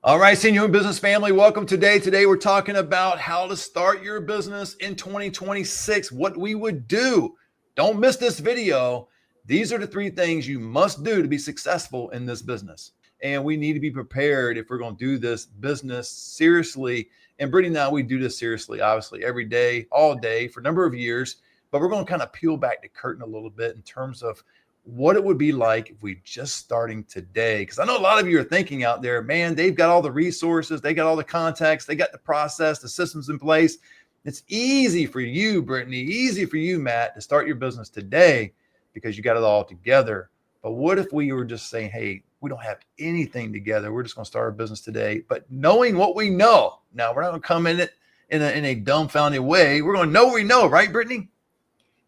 All right, Senior Business family, welcome today. Today we're talking about how to start your business in 2026, what we would do. Don't miss this video. These are the 3 things you must do to be successful in this business. And we need to be prepared if we're going to do this business seriously. And Brittney and I, we do this seriously, obviously, every day, all day for a number of years. But we're going to kind of peel back the curtain a little bit in terms of what it would be like if we just starting today. Because I know a lot of you are thinking out there, man, they've got all the resources, they got all the contacts, they got the process, the systems in place. It's easy for you, Brittney, easy for you, Matt, to start your business today because you got it all together. But what if we were just saying, hey, we don't have anything together. We're just going to start our business today. But knowing what we know, now we're not going to come in it in a dumbfounded way. We're going to know what we know, right, Brittney?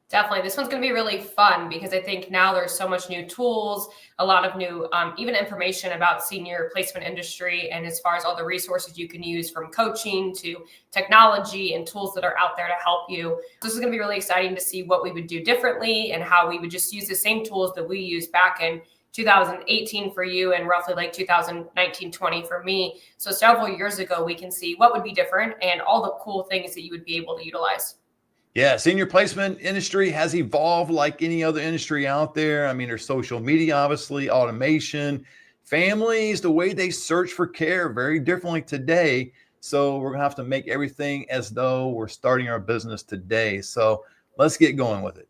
Definitely. This one's going to be really fun because I think now there's so much new tools, a lot of new, even information about senior placement industry. And as far as all the resources you can use from coaching to technology and tools that are out there to help you. This is going to be really exciting to see what we would do differently and how we would just use the same tools that we used back in 2018 for you and roughly like 2019-20 for me. So several years ago, we can see what would be different and all the cool things that you would be able to utilize. Yeah, senior placement industry has evolved like any other industry out there. I mean, there's social media, obviously, automation, families, the way they search for care very differently today. So we're going to have to make everything as though we're starting our business today. So let's get going with it.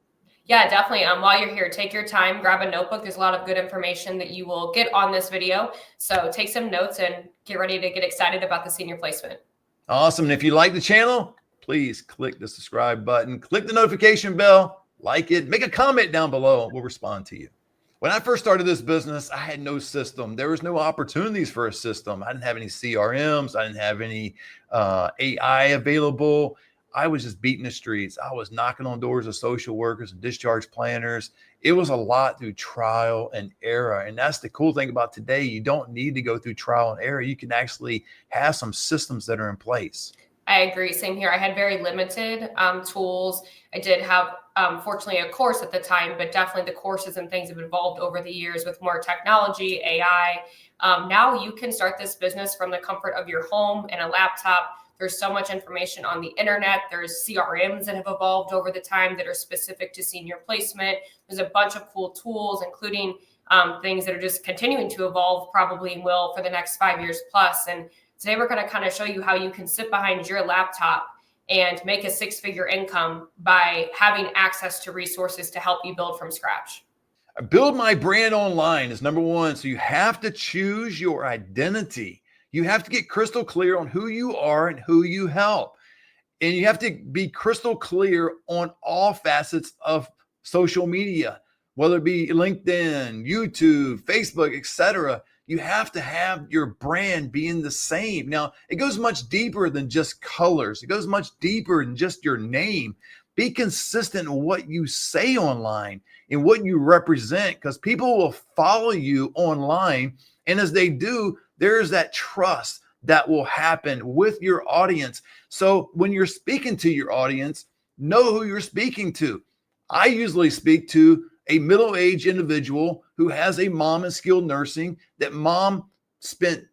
Yeah, definitely. While you're here, take your time, grab a notebook. There's a lot of good information that you will get on this video. So take some notes and get ready to get excited about the senior placement. Awesome. And if you like the channel, please click the subscribe button, click the notification bell, like it, make a comment down below. We'll respond to you. When I first started this business, I had no system. There was no opportunities for a system. I didn't have any CRMs. I didn't have any AI available. I was just beating the streets. I was knocking on doors of social workers and discharge planners. It was a lot through trial and error. And that's the cool thing about today. You don't need to go through trial and error. You can actually have some systems that are in place. I agree. Same here. I had very limited tools. I did have, fortunately, a course at the time, but definitely the courses and things have evolved over the years with more technology, AI. Now you can start this business from the comfort of your home and a laptop. There's so much information on the internet. There's CRMs that have evolved over the time that are specific to senior placement. There's a bunch of cool tools, including things that are just continuing to evolve, probably will for the next 5 years plus. And today we're going to kind of show you how you can sit behind your laptop and make a 6-figure income by having access to resources to help you build from scratch. Build my brand online is number one. So you have to choose your identity. You have to get crystal clear on who you are and who you help. And you have to be crystal clear on all facets of social media, whether it be LinkedIn, YouTube, Facebook, etc. You have to have your brand being the same. Now, it goes much deeper than just colors. It goes much deeper than just your name. Be consistent in what you say online and what you represent, because people will follow you online. And as they do, there's that trust that will happen with your audience. So when you're speaking to your audience, know who you're speaking to. I usually speak to a middle-aged individual who has a mom in skilled nursing. That mom spent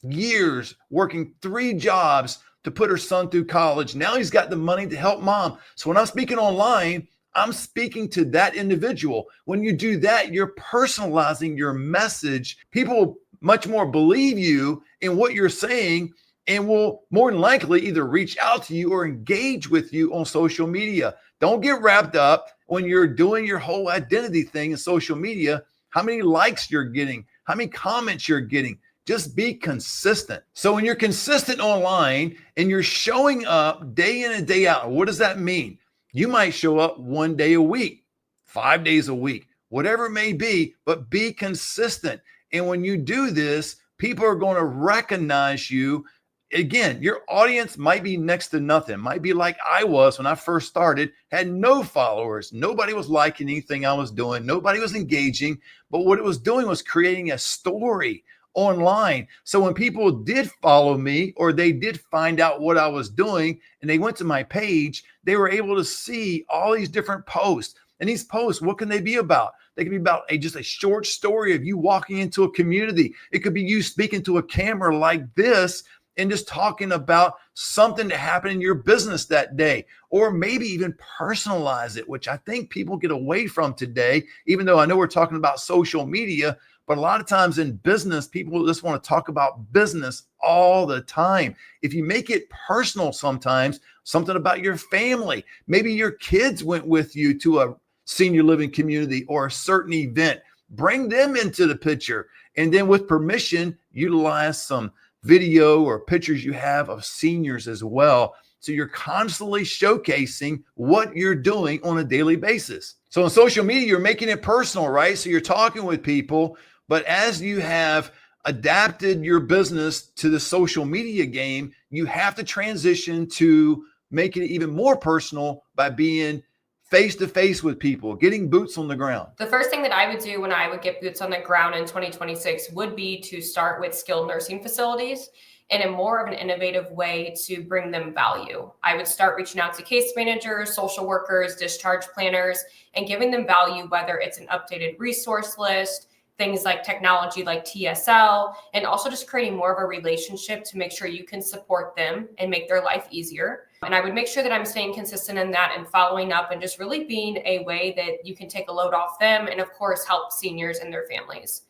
years working 3 jobs to put her son through college. Now he's got the money to help mom. So when I'm speaking online, I'm speaking to that individual. When you do that, you're personalizing your message. People much more believe you in what you're saying and will more than likely either reach out to you or engage with you on social media. Don't get wrapped up when you're doing your whole identity thing in social media, how many likes you're getting, how many comments you're getting. Just be consistent. So when you're consistent online and you're showing up day in and day out, what does that mean? You might show up 1 day a week, 5 days a week, whatever it may be, but be consistent. And when you do this, people are going to recognize you. Again, your audience might be next to nothing. Might be like I was when I first started, had no followers. Nobody was liking anything I was doing. Nobody was engaging. But what it was doing was creating a story online. So when people did follow me or they did find out what I was doing and they went to my page, they were able to see all these different posts. And these posts, what can they be about? They can be about just a short story of you walking into a community. It could be you speaking to a camera like this and just talking about something that happened in your business that day, or maybe even personalize it, which I think people get away from today, even though I know we're talking about social media, but a lot of times in business, people just want to talk about business all the time. If you make it personal sometimes, something about your family, maybe your kids went with you to a senior living community or a certain event, bring them into the picture. And then with permission, utilize some video or pictures you have of seniors as well. So you're constantly showcasing what you're doing on a daily basis. So on social media, you're making it personal, right? So you're talking with people, but as you have adapted your business to the social media game, you have to transition to making it even more personal by being face to face with people, getting boots on the ground. The first thing that I would do when I would get boots on the ground in 2026 would be to start with skilled nursing facilities in a more of an innovative way to bring them value. I would start reaching out to case managers, social workers, discharge planners, and giving them value, whether it's an updated resource list, things like technology like TSL, and also just creating more of a relationship to make sure you can support them and make their life easier. And I would make sure that I'm staying consistent in that and following up and just really being a way that you can take a load off them and, of course, help seniors and their families.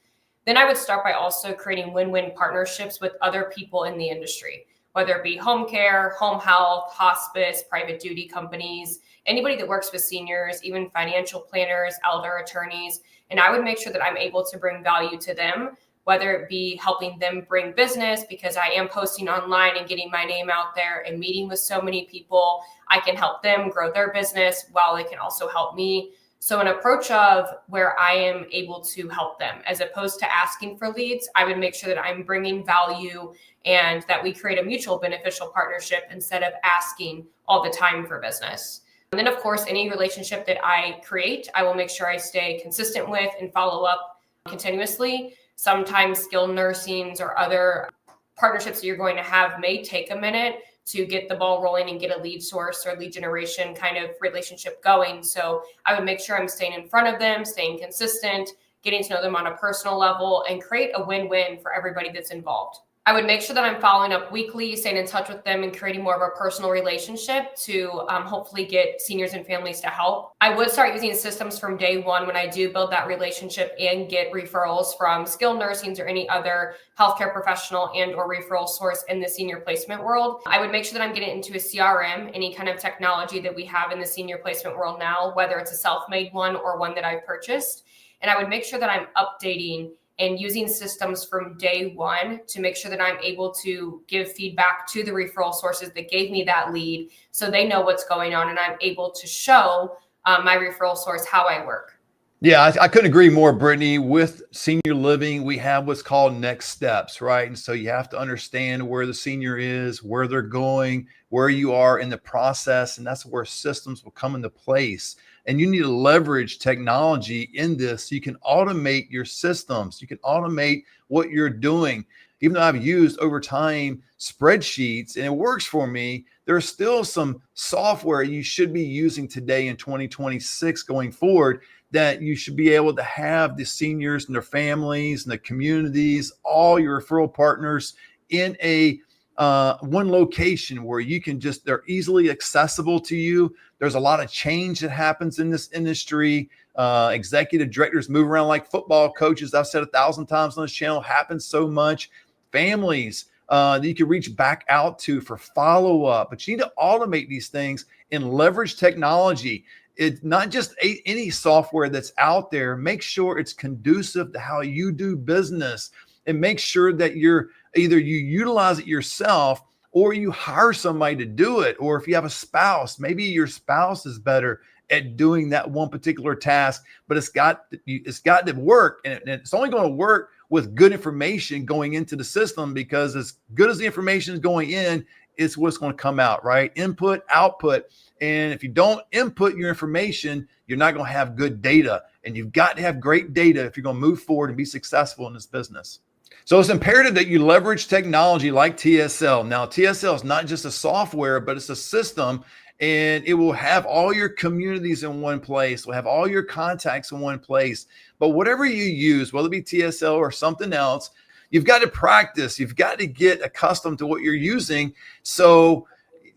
Then I would start by also creating win-win partnerships with other people in the industry, whether it be home care, home health, hospice, private duty companies, anybody that works with seniors, even financial planners, elder attorneys. And I would make sure that I'm able to bring value to them, whether it be helping them bring business because I am posting online and getting my name out there and meeting with so many people. I can help them grow their business while they can also help me. So an approach of where I am able to help them as opposed to asking for leads, I would make sure that I'm bringing value and that we create a mutual beneficial partnership instead of asking all the time for business. And then, of course, any relationship that I create, I will make sure I stay consistent with and follow up continuously. Sometimes skilled nursings or other partnerships that you're going to have may take a minute to get the ball rolling and get a lead source or lead generation kind of relationship going. So I would make sure I'm staying in front of them, staying consistent, getting to know them on a personal level, and create a win-win for everybody that's involved. I would make sure that I'm following up weekly, staying in touch with them, and creating more of a personal relationship to hopefully get seniors and families to help. I would start using systems from day one when I do build that relationship and get referrals from skilled nursings or any other healthcare professional and or referral source in the senior placement world. I would make sure that I'm getting into a CRM, any kind of technology that we have in the senior placement world now, whether it's a self-made one or one that I've purchased. And I would make sure that I'm updating and using systems from day one to make sure that I'm able to give feedback to the referral sources that gave me that lead so they know what's going on and I'm able to show my referral source how I work. Yeah, I couldn't agree more, Brittany. With senior living, we have what's called next steps, right? And so you have to understand where the senior is, where they're going, where you are in the process, and that's where systems will come into place. And you need to leverage technology in this so you can automate your systems. You can automate what you're doing. Even though I've used over time spreadsheets and it works for me, there's still some software you should be using today in 2026 going forward that you should be able to have the seniors and their families and the communities, all your referral partners in a one location where you can just, they're easily accessible to you. There's a lot of change that happens in this industry. Executive directors move around like football coaches. I've said 1,000 times on this channel, happens so much. Families that you can reach back out to for follow-up, but you need to automate these things and leverage technology. It's not just any software that's out there. Make sure it's conducive to how you do business, and make sure that you're either you utilize it yourself or you hire somebody to do it. Or if you have a spouse, maybe your spouse is better at doing that one particular task, but it's got to work. And it's only going to work with good information going into the system, because as good as the information is going in, it's what's going to come out, right? Input, output. And if you don't input your information, you're not going to have good data. And you've got to have great data if you're going to move forward and be successful in this business. So it's imperative that you leverage technology like TSL. Now, TSL is not just a software, but it's a system. and it will have all your communities in one place. Will have all your contacts in one place. But whatever you use, whether it be TSL or something else, you've got to practice. You've got to get accustomed to what you're using, so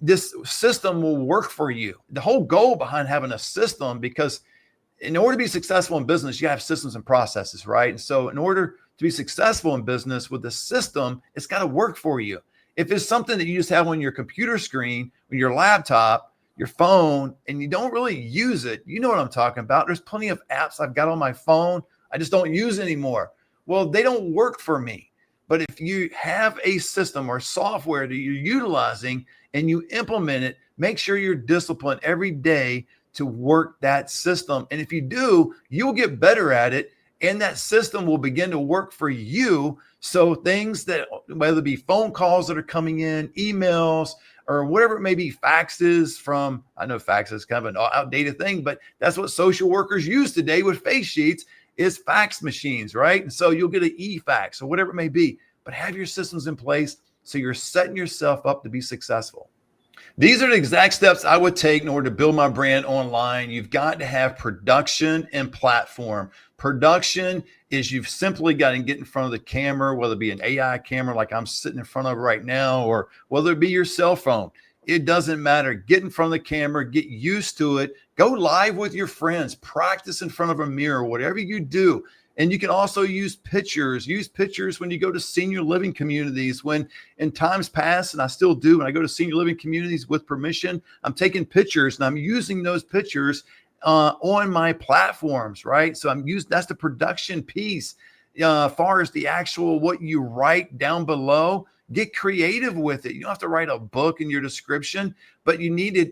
this system will work for you. The whole goal behind having a system, because in order to be successful in business, you have systems and processes, right? And so in order to be successful in business with the system, it's got to work for you. If it's something that you just have on your computer screen, on your laptop, your phone, and you don't really use it, you know what I'm talking about. There's plenty of apps I've got on my phone I just don't use anymore. Well, they don't work for me. But if you have a system or software that you're utilizing and you implement it, make sure you're disciplined every day to work that system. And if you do, you'll get better at it, and that system will begin to work for you. So things that, whether it be phone calls that are coming in, emails, or whatever it may be, faxes from, I know fax is kind of an outdated thing, but that's what social workers use today with face sheets, is fax machines, right? And so you'll get an e-fax or whatever it may be, but have your systems in place so you're setting yourself up to be successful. These are the exact steps I would take in order to build my brand online. You've got to have production and platform. Production is you've simply got to get in front of the camera, whether it be an AI camera like I'm sitting in front of right now, or whether it be your cell phone. It doesn't matter. Get in front of the camera, get used to it. Go live with your friends, practice in front of a mirror, whatever you do. And you can also use pictures. Use pictures when you go to senior living communities. When in times past, and I still do, when I go to senior living communities with permission, I'm taking pictures and I'm using those pictures on my platforms, right? So that's the production piece. As far as the actual, what you write down below, get creative with it. You don't have to write a book in your description, but you need to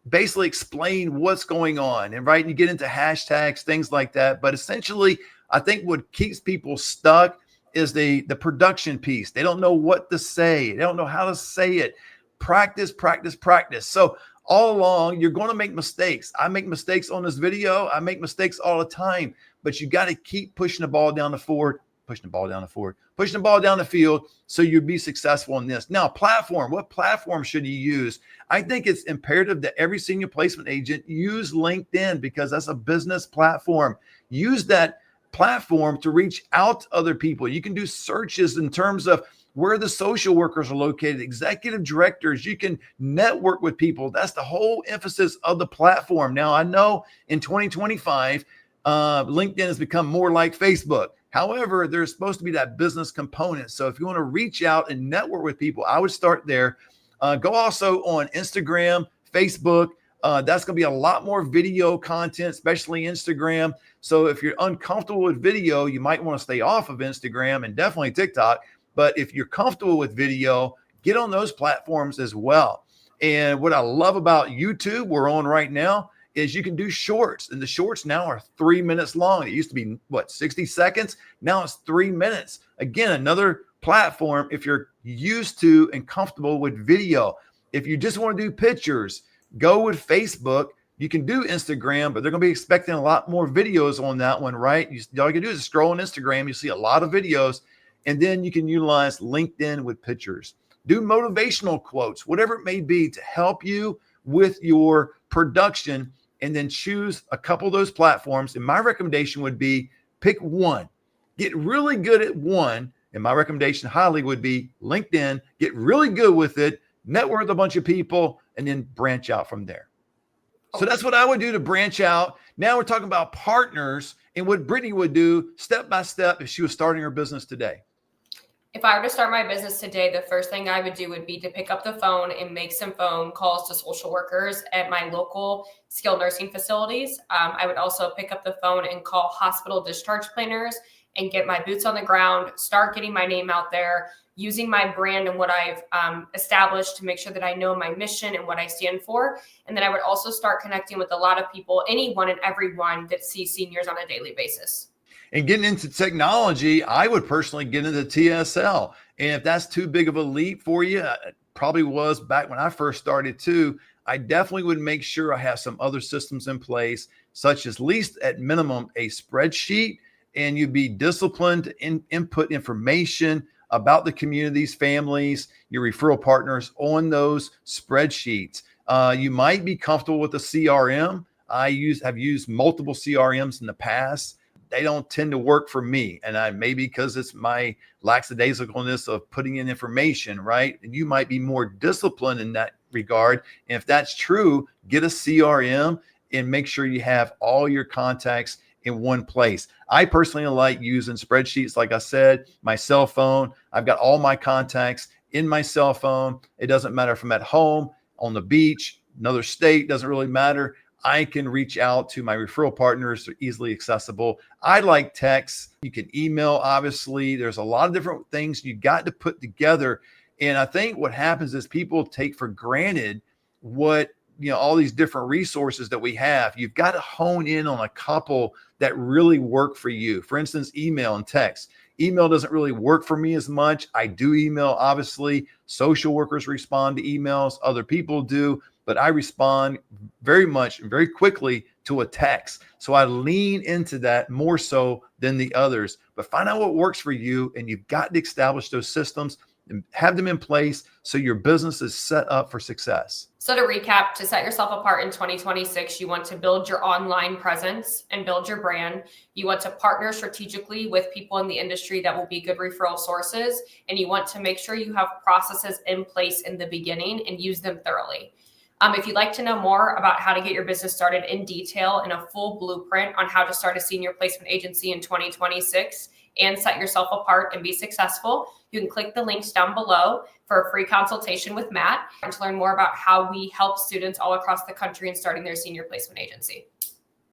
basically explain what's going on. And right, you get into hashtags, things like that. But essentially, I think what keeps people stuck is the production piece. They don't know what to say. They don't know how to say it. Practice, practice, practice. So all along, you're going to make mistakes. I make mistakes on this video. I make mistakes all the time, but you got to keep pushing the ball down the field, pushing the ball down the field so you'll be successful in this. Now, platform, what platform should you use? I think it's imperative that every senior placement agent use LinkedIn, because that's a business platform. Use that platform to reach out to other people. You can do searches in terms of where the social workers are located, executive directors. You can network with people. That's the whole emphasis of the platform. Now, I know in 2025, LinkedIn has become more like Facebook. However, there's supposed to be that business component. So if you want to reach out and network with people, I would start there. Go also on Instagram, Facebook. That's going to be a lot more video content, especially Instagram. So if you're uncomfortable with video, you might want to stay off of Instagram and definitely TikTok. But if you're comfortable with video, get on those platforms as well. And what I love about YouTube, we're on right now, is you can do shorts. And the shorts now are 3 minutes long. It used to be, 60 seconds? Now it's 3 minutes. Again, another platform if you're used to and comfortable with video. If you just want to do pictures, go with Facebook. You can do Instagram, but they're going to be expecting a lot more videos on that one, right? All you can do is scroll on Instagram. You see a lot of videos. And then you can utilize LinkedIn with pictures. Do motivational quotes, whatever it may be, to help you with your production, and then choose a couple of those platforms. And my recommendation would be pick one. Get really good at one. And my recommendation highly would be LinkedIn. Get really good with it, network with a bunch of people, and then branch out from there. So that's what I would do to branch out. Now we're talking about partners and what Brittney would do step by step if she was starting her business today. If I were to start my business today, the first thing I would do would be to pick up the phone and make some phone calls to social workers at my local skilled nursing facilities. I would also pick up the phone and call hospital discharge planners and get my boots on the ground, start getting my name out there, using my brand and what I've established to make sure that I know my mission and what I stand for. And then I would also start connecting with a lot of people, anyone and everyone that sees seniors on a daily basis. And getting into technology, I would personally get into TSL. And if that's too big of a leap for you, it probably was back when I first started too, I definitely would make sure I have some other systems in place, such as least at minimum a spreadsheet, and you'd be disciplined in input information about the communities, families, your referral partners on those spreadsheets. You might be comfortable with a CRM. Have used multiple CRMs in the past. They don't tend to work for me. And maybe because it's my lackadaisicalness of putting in information, right? And you might be more disciplined in that regard. And if that's true, get a CRM and make sure you have all your contacts in one place. I personally like using spreadsheets. Like I said, my cell phone, I've got all my contacts in my cell phone. It doesn't matter if I'm at home, on the beach, another state, doesn't really matter. I can reach out to my referral partners. They're easily accessible. I like text. You can email, obviously. There's a lot of different things you got to put together. And I think what happens is people take for granted what, all these different resources that we have. You've got to hone in on a couple that really work for you. For instance, email and text. Email doesn't really work for me as much. I do email, obviously. Social workers respond to emails. Other people do. But I respond very much and very quickly to a text. So I lean into that more so than the others. But find out what works for you, and you've got to establish those systems and have them in place so your business is set up for success. So to recap, to set yourself apart in 2026, you want to build your online presence and build your brand. You want to partner strategically with people in the industry that will be good referral sources. And you want to make sure you have processes in place in the beginning and use them thoroughly. If you'd like to know more about how to get your business started in detail and a full blueprint on how to start a senior placement agency in 2026 and set yourself apart and be successful, you can click the links down below for a free consultation with Matt and to learn more about how we help students all across the country in starting their senior placement agency.